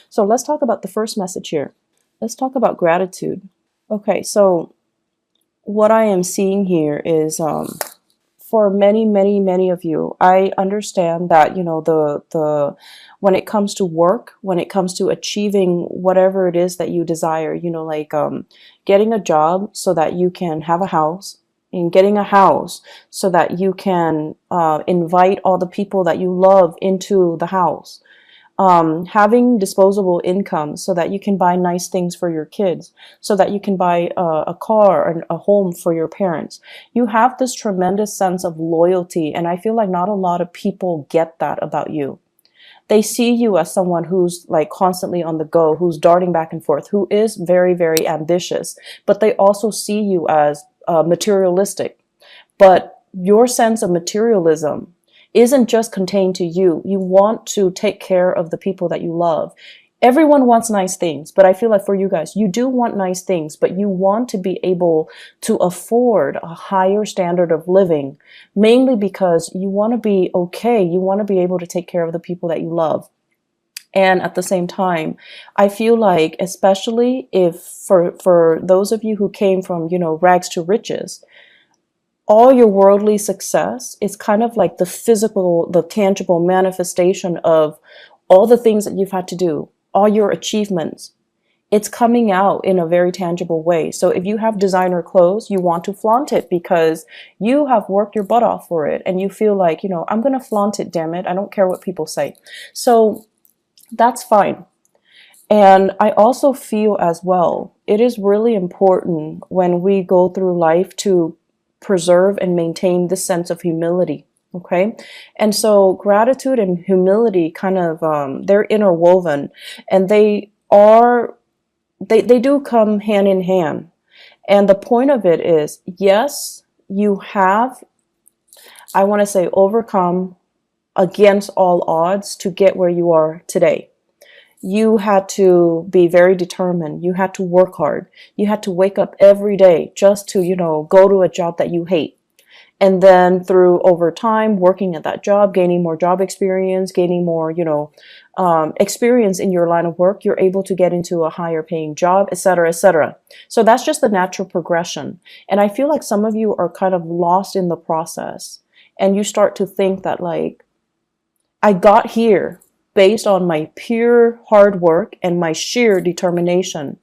So let's talk about the first message here. Let's talk about gratitude. Okay, so what I am seeing here is for many of you, I understand that, the when it comes to work, when it comes to achieving whatever it is that you desire, like getting a job so that you can have a house, and getting a house so that you can invite all the people that you love into the house, having disposable income so that you can buy nice things for your kids, so that you can buy a car and a home for your parents. You have this tremendous sense of loyalty, and I feel like not a lot of people get that about you. They see you as someone who's like constantly on the go, who's darting back and forth, who is very, very ambitious, but they also see you as materialistic. But your sense of materialism isn't just contained to you. You want to take care of the people that you love. Everyone wants nice things, but I feel like for you guys, you do want nice things, but you want to be able to afford a higher standard of living, mainly because you want to be okay. You want to be able to take care of the people that you love. And at the same time, I feel like, especially if for those of you who came from, rags to riches, all your worldly success is kind of like the physical, the tangible manifestation of all the things that you've had to do, all your achievements. It's coming out in a very tangible way. So if you have designer clothes, you want to flaunt it because you have worked your butt off for it. And you feel like, I'm going to flaunt it, damn it. I don't care what people say. So that's fine. And I also feel as well, it is really important when we go through life to preserve and maintain this sense of humility. Okay. And so gratitude and humility kind of, they're interwoven, and they do come hand in hand. And the point of it is, yes, you have, I want to say, overcome against all odds to get where you are today. You had to be very determined. You had to work hard. You had to wake up every day just to, go to a job that you hate. And then through over time, working at that job, gaining more job experience, gaining more, experience in your line of work, you're able to get into a higher paying job, et cetera, et cetera. So that's just the natural progression. And I feel like some of you are kind of lost in the process, and you start to think that, like, I got here based on my pure hard work and my sheer determination.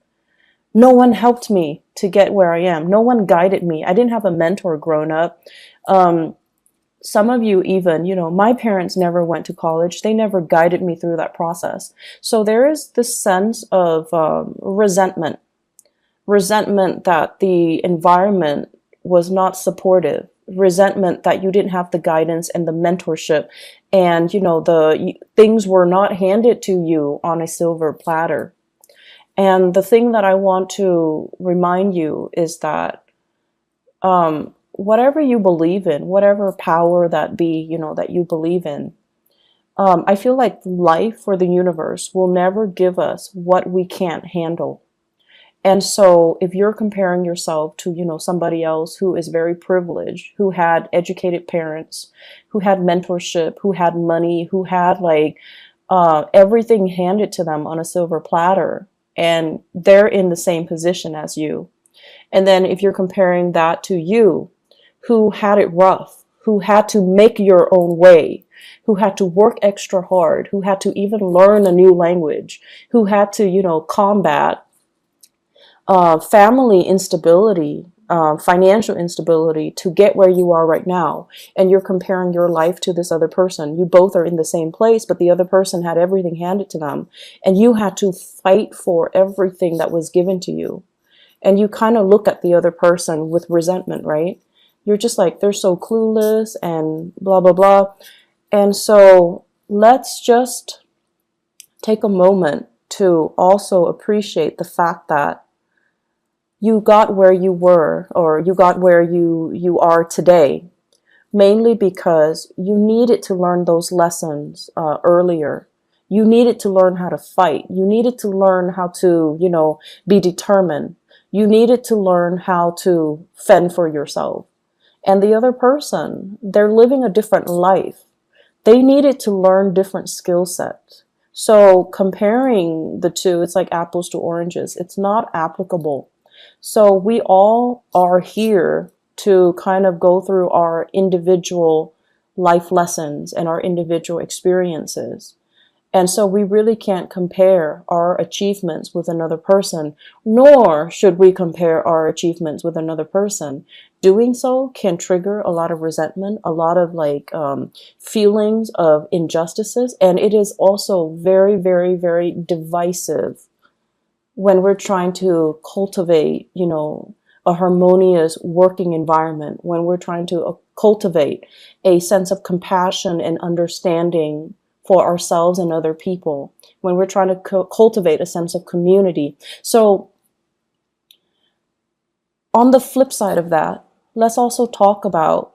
No one helped me to get where I am. No one guided me. I didn't have a mentor growing up. Some of you even, my parents never went to college. They never guided me through that process. So there is this sense of resentment that the environment was not supportive, resentment that you didn't have the guidance and the mentorship, and the things were not handed to you on a silver platter. And the thing that I want to remind you is that whatever you believe in, whatever power that be, that you believe in, I feel like life or the universe will never give us what we can't handle. And so if you're comparing yourself to, somebody else who is very privileged, who had educated parents, who had mentorship, who had money, who had everything handed to them on a silver platter, and they're in the same position as you. And then if you're comparing that to you, who had it rough, who had to make your own way, who had to work extra hard, who had to even learn a new language, who had to, combat family instability, financial instability to get where you are right now. And you're comparing your life to this other person. You both are in the same place, but the other person had everything handed to them. And you had to fight for everything that was given to you. And you kind of look at the other person with resentment, right? You're just like, they're so clueless and blah, blah, blah. And so let's just take a moment to also appreciate the fact that you got where you were, or you got where you are today, mainly because you needed to learn those lessons earlier. You needed to learn how to fight. You needed to learn how to, be determined. You needed to learn how to fend for yourself. And the other person, they're living a different life. They needed to learn different skill sets. So comparing the two, it's like apples to oranges. It's not applicable. So we all are here to kind of go through our individual life lessons and our individual experiences. And so we really can't compare our achievements with another person, nor should we compare our achievements with another person. Doing so can trigger a lot of resentment, a lot of feelings of injustices, and it is also very, very, very divisive when we're trying to cultivate, a harmonious working environment, when we're trying to cultivate a sense of compassion and understanding for ourselves and other people, when we're trying to cultivate a sense of community. So on the flip side of that, let's also talk about,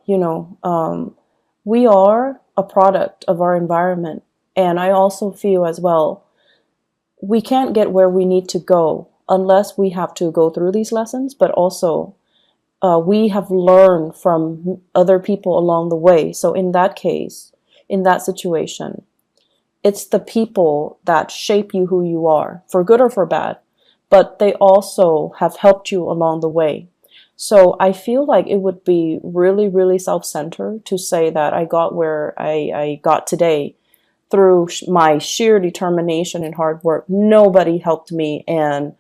we are a product of our environment. And I also feel as well, we can't get where we need to go unless we have to go through these lessons, but also we have learned from other people along the way. So in that case, in that situation, it's the people that shape you who you are, for good or for bad, but they also have helped you along the way. So I feel like it would be really, really self-centered to say that I got where I got today through my sheer determination and hard work. Nobody helped me, and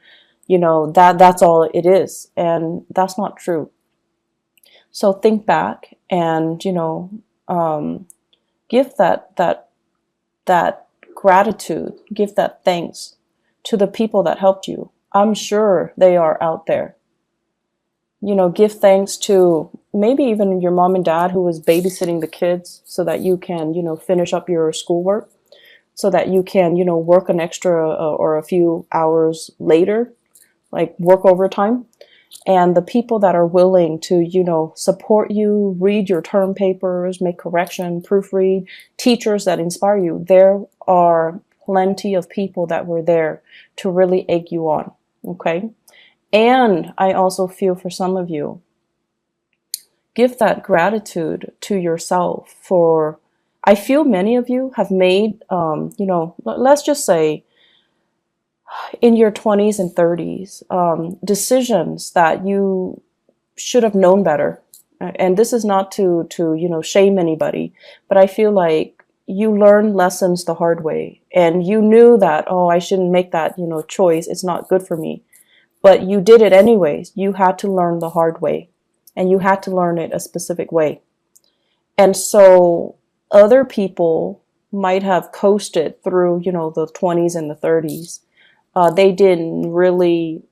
that's all it is, and that's not true. So think back and give that gratitude, give that thanks to the people that helped you. I'm sure they are out there. Give thanks to maybe even your mom and dad who was babysitting the kids so that you can, finish up your schoolwork, so that you can, work an extra or a few hours later, like work overtime. And the people that are willing to, support you, read your term papers, make correction, proofread, teachers that inspire you. There are plenty of people that were there to really egg you on. Okay. And I also feel for some of you, give that gratitude to yourself for, I feel many of you have made, let's just say in your 20s and 30s, decisions that you should have known better. And this is not to shame anybody, but I feel like you learned lessons the hard way, and you knew that, oh, I shouldn't make that, choice. It's not good for me. But you did it anyways. You had to learn the hard way, and you had to learn it a specific way. And so other people might have coasted through, the 20s and the 30s. They didn't really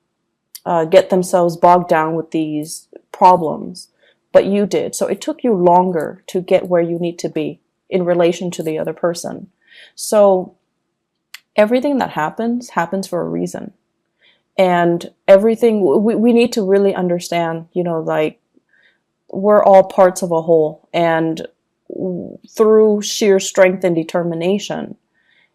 get themselves bogged down with these problems, but you did. So it took you longer to get where you need to be in relation to the other person. So everything that happens for a reason. And everything, we need to really understand, we're all parts of a whole. And through sheer strength and determination,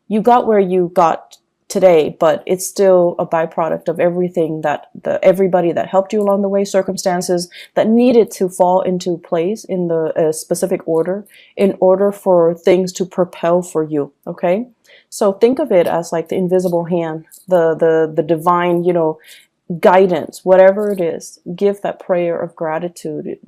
you got where you got today, but it's still a byproduct of everything that everybody that helped you along the way, circumstances that needed to fall into place in the specific order in order for things to propel for you. Okay. So think of it as like the invisible hand, the divine, guidance, whatever it is. Give that prayer of gratitude.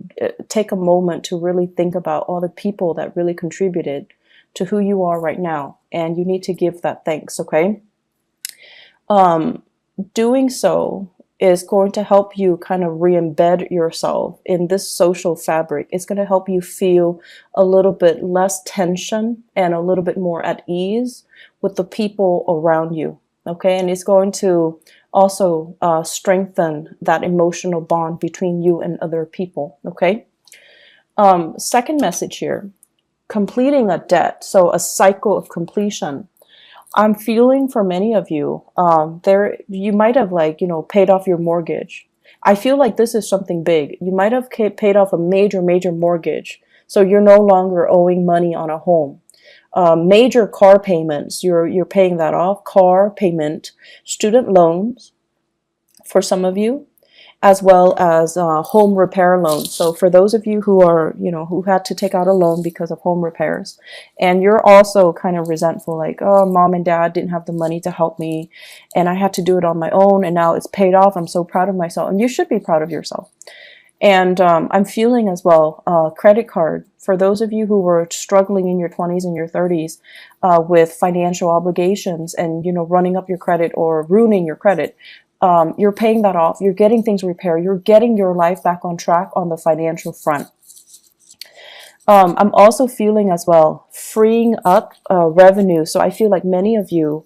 Take a moment to really think about all the people that really contributed to who you are right now. And you need to give that thanks. Okay. Doing so is going to help you kind of re-embed yourself in this social fabric. It's going to help you feel a little bit less tension and a little bit more at ease with the people around you. Okay. And it's going to also strengthen that emotional bond between you and other people. Okay. Second message here, completing a debt. So a cycle of completion. I'm feeling for many of you, you might have paid off your mortgage. I feel like this is something big. You might have paid off a major mortgage. So you're no longer owing money on a home. Major car payments, you're paying that off. Car payment, student loans for some of you. as well as home repair loans. So for those of you who are, who had to take out a loan because of home repairs, and you're also kind of resentful, like, oh, mom and dad didn't have the money to help me, and I had to do it on my own, and now it's paid off. I'm so proud of myself, and you should be proud of yourself. And I'm feeling as well, credit card. For those of you who were struggling in your 20s and your 30s with financial obligations and, running up your credit or ruining your credit, you're paying that off. You're getting things repaired. You're getting your life back on track on the financial front. I'm also feeling as well freeing up revenue. So I feel like many of you,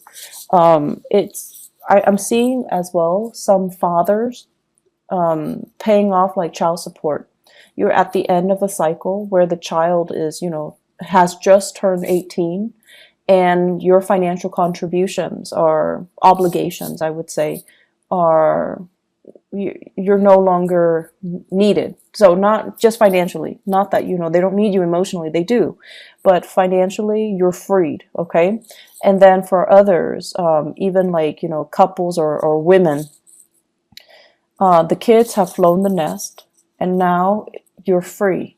I'm seeing as well some fathers paying off like child support. You're at the end of a cycle where the child is, has just turned 18, and your financial contributions or obligations, I would say, are you're no longer needed. So not just financially, not that, they don't need you emotionally, they do, but financially you're freed. Okay. And then for others, even like, couples or women, the kids have flown the nest and now you're free.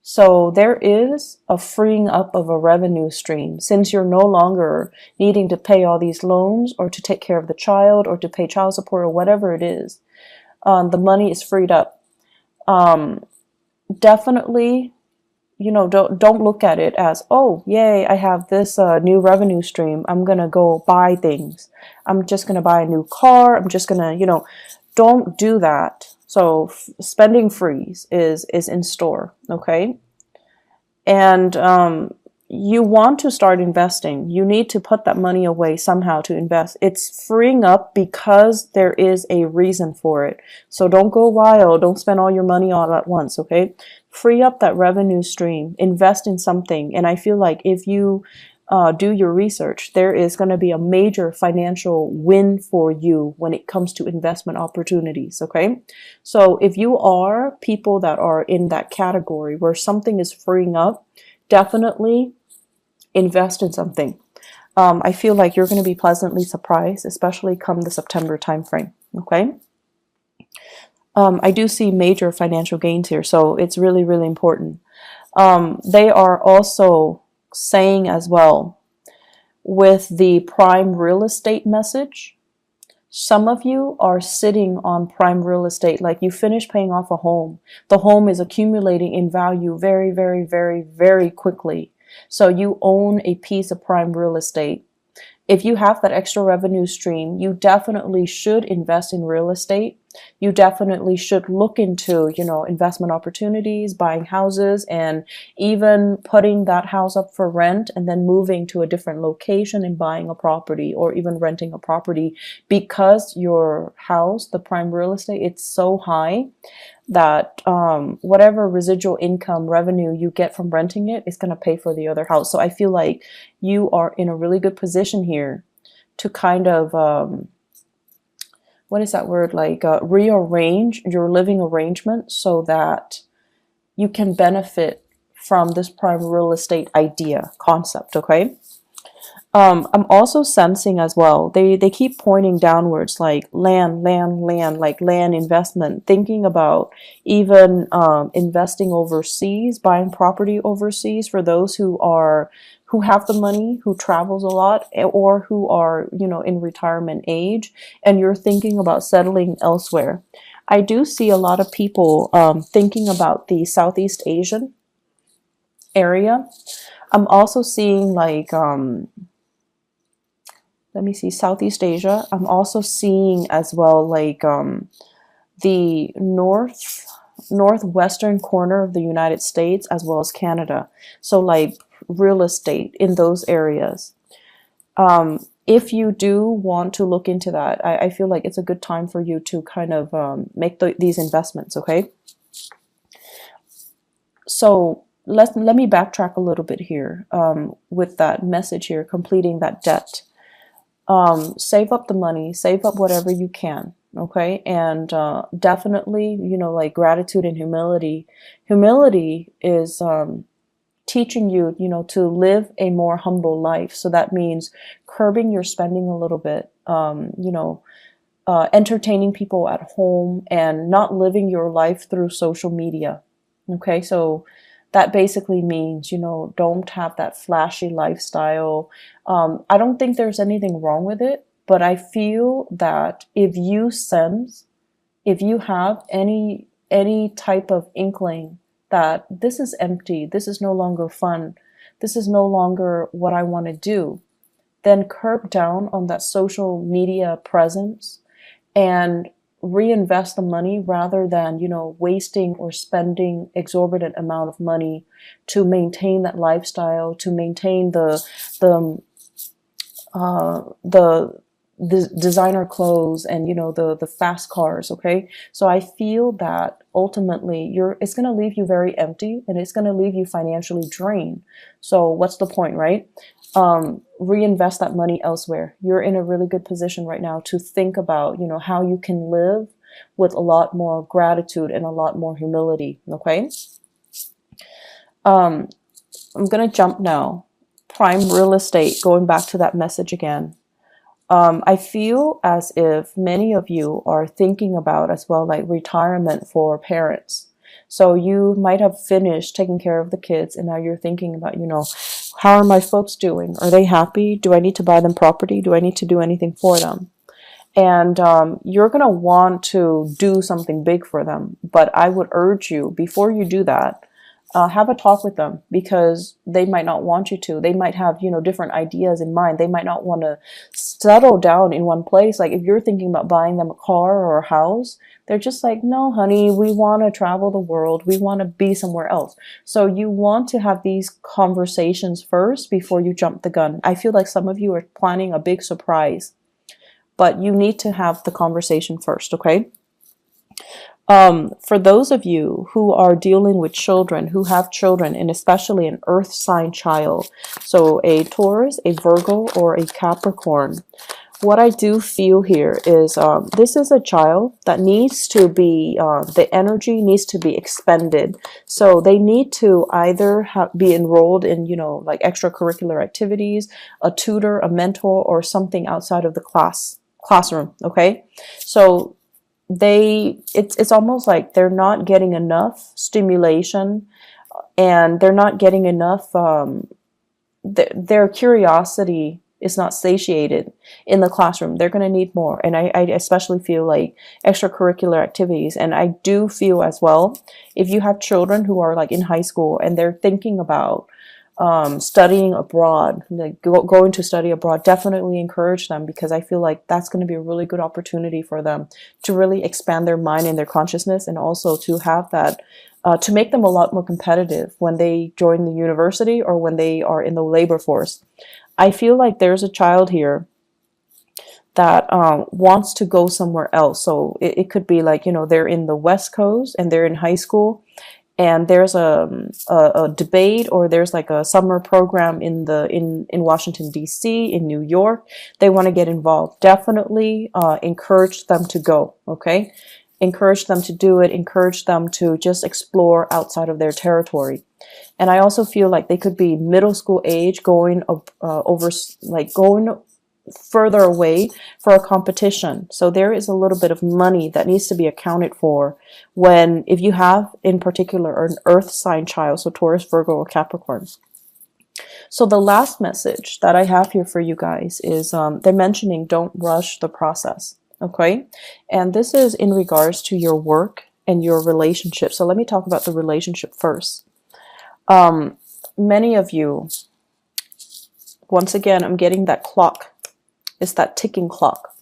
So there is a freeing up of a revenue stream since you're no longer needing to pay all these loans or to take care of the child or to pay child support or whatever it is. The money is freed up. Definitely, don't look at it as, oh, yay, I have this new revenue stream. I'm going to go buy things. I'm just going to buy a new car. I'm just going to, don't do that. So spending freeze is in store, okay? And you want to start investing. You need to put that money away somehow to invest. It's freeing up because there is a reason for it. So don't go wild. Don't spend all your money all at once, okay? Free up that revenue stream. Invest in something. And I feel like if you do your research, there is going to be a major financial win for you when it comes to investment opportunities, okay? So if you are people that are in that category where something is freeing up, definitely invest in something. I feel like you're going to be pleasantly surprised, especially come the September timeframe, okay? I do see major financial gains here, so it's really, really important. They are also saying as well, with the prime real estate message, some of you are sitting on prime real estate, like you finish paying off a home. The home is accumulating in value very, very, very, very quickly. So you own a piece of prime real estate. If you have that extra revenue stream, you definitely should invest in real estate. You definitely should look into, investment opportunities, buying houses, and even putting that house up for rent and then moving to a different location and buying a property or even renting a property, because your house, the prime real estate, it's so high that whatever residual income revenue you get from renting it is going to pay for the other house. So I feel like you are in a really good position here to kind of, what is that word, like rearrange your living arrangement so that you can benefit from this prime real estate idea concept, okay? I'm also sensing as well, they keep pointing downwards, like land, like land investment, thinking about even investing overseas, buying property overseas for those who have the money, who travels a lot, or who are, in retirement age, and you're thinking about settling elsewhere. I do see a lot of people thinking about the Southeast Asian area. I'm also seeing like, let me see, Southeast Asia. I'm also seeing as well like the northwestern corner of the United States as well as Canada. So like real estate in those areas. If you do want to look into that, I feel like it's a good time for you to kind of make these investments, okay? So let me backtrack a little bit here with that message here, completing that debt. Save up the money, save up whatever you can, okay? And definitely, like gratitude and humility. Humility is teaching you, to live a more humble life. So that means curbing your spending a little bit, entertaining people at home and not living your life through social media. Okay, so that basically means, don't have that flashy lifestyle. I don't think there's anything wrong with it, but I feel that if you have any type of inkling that this is empty, this is no longer fun, this is no longer what I want to do, then curb down on that social media presence and reinvest the money rather than, wasting or spending exorbitant amount of money to maintain that lifestyle, to maintain the the designer clothes and, the fast cars. Okay, so I feel that ultimately it's going to leave you very empty, and it's going to leave you financially drained. So what's the point, right? Reinvest that money elsewhere. You're in a really good position right now to think about, how you can live with a lot more gratitude and a lot more humility. Okay, I'm going to jump now. Prime real estate, going back to that message again. I feel as if many of you are thinking about as well, like retirement for parents. So you might have finished taking care of the kids, and now you're thinking about, how are my folks doing? Are they happy? Do I need to buy them property? Do I need to do anything for them? And you're going to want to do something big for them. But I would urge you, before you do that, have a talk with them, because they might not want you to. They might have, different ideas in mind. They might not want to settle down in one place. Like if you're thinking about buying them a car or a house, they're just like, no, honey, we want to travel the world. We want to be somewhere else. So you want to have these conversations first before you jump the gun. I feel like some of you are planning a big surprise, but you need to have the conversation first, okay? For those of you who are dealing with children, who have children, and especially an earth sign child, so a Taurus, a Virgo, or a Capricorn, what I do feel here is this is a child that needs to be, the energy needs to be expended. So they need to either be enrolled in, like extracurricular activities, a tutor, a mentor, or something outside of the classroom, okay? So it's almost like they're not getting enough stimulation, and they're not getting enough their curiosity is not satiated in the classroom. They're going to need more. And I especially feel like extracurricular activities. And I do feel as well, if you have children who are like in high school and they're thinking about studying abroad, like going to study abroad, definitely encourage them, because I feel like that's going to be a really good opportunity for them to really expand their mind and their consciousness, and also to have that to make them a lot more competitive when they join the university or when they are in the labor force. I feel like there's a child here that wants to go somewhere else. So it could be like, they're in the West Coast and they're in high school, and there's a debate, or there's like a summer program in Washington, D.C., in New York. They want to get involved. Definitely encourage them to go, okay? Encourage them to do it. Encourage them to just explore outside of their territory. And I also feel like they could be middle school age, going going further away for a competition. So there is a little bit of money that needs to be accounted for if you have in particular an earth sign child, so Taurus, Virgo, or Capricorn. So the last message that I have here for you guys is they're mentioning don't rush the process, okay? And this is in regards to your work and your relationship. So let me talk about the relationship first. Many of you, once again, I'm getting that clock. It's that ticking clock.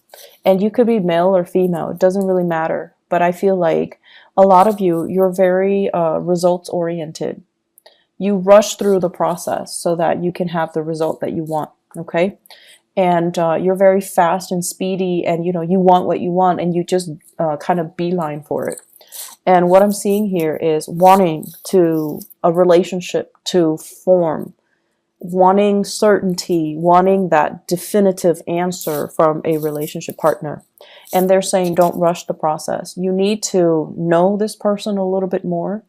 And you could be male or female. It doesn't really matter. But I feel like a lot of you, you're very results oriented. You rush through the process so that you can have the result that you want. Okay. And you're very fast and speedy, and you want what you want, and you just kind of beeline for it. And what I'm seeing here is wanting a relationship to form, wanting certainty, wanting that definitive answer from a relationship partner. And they're saying don't rush the process. You need to know this person a little bit more.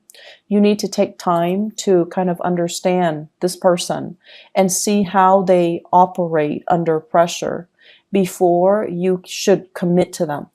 You need to take time to kind of understand this person and see how they operate under pressure, before you should commit to them.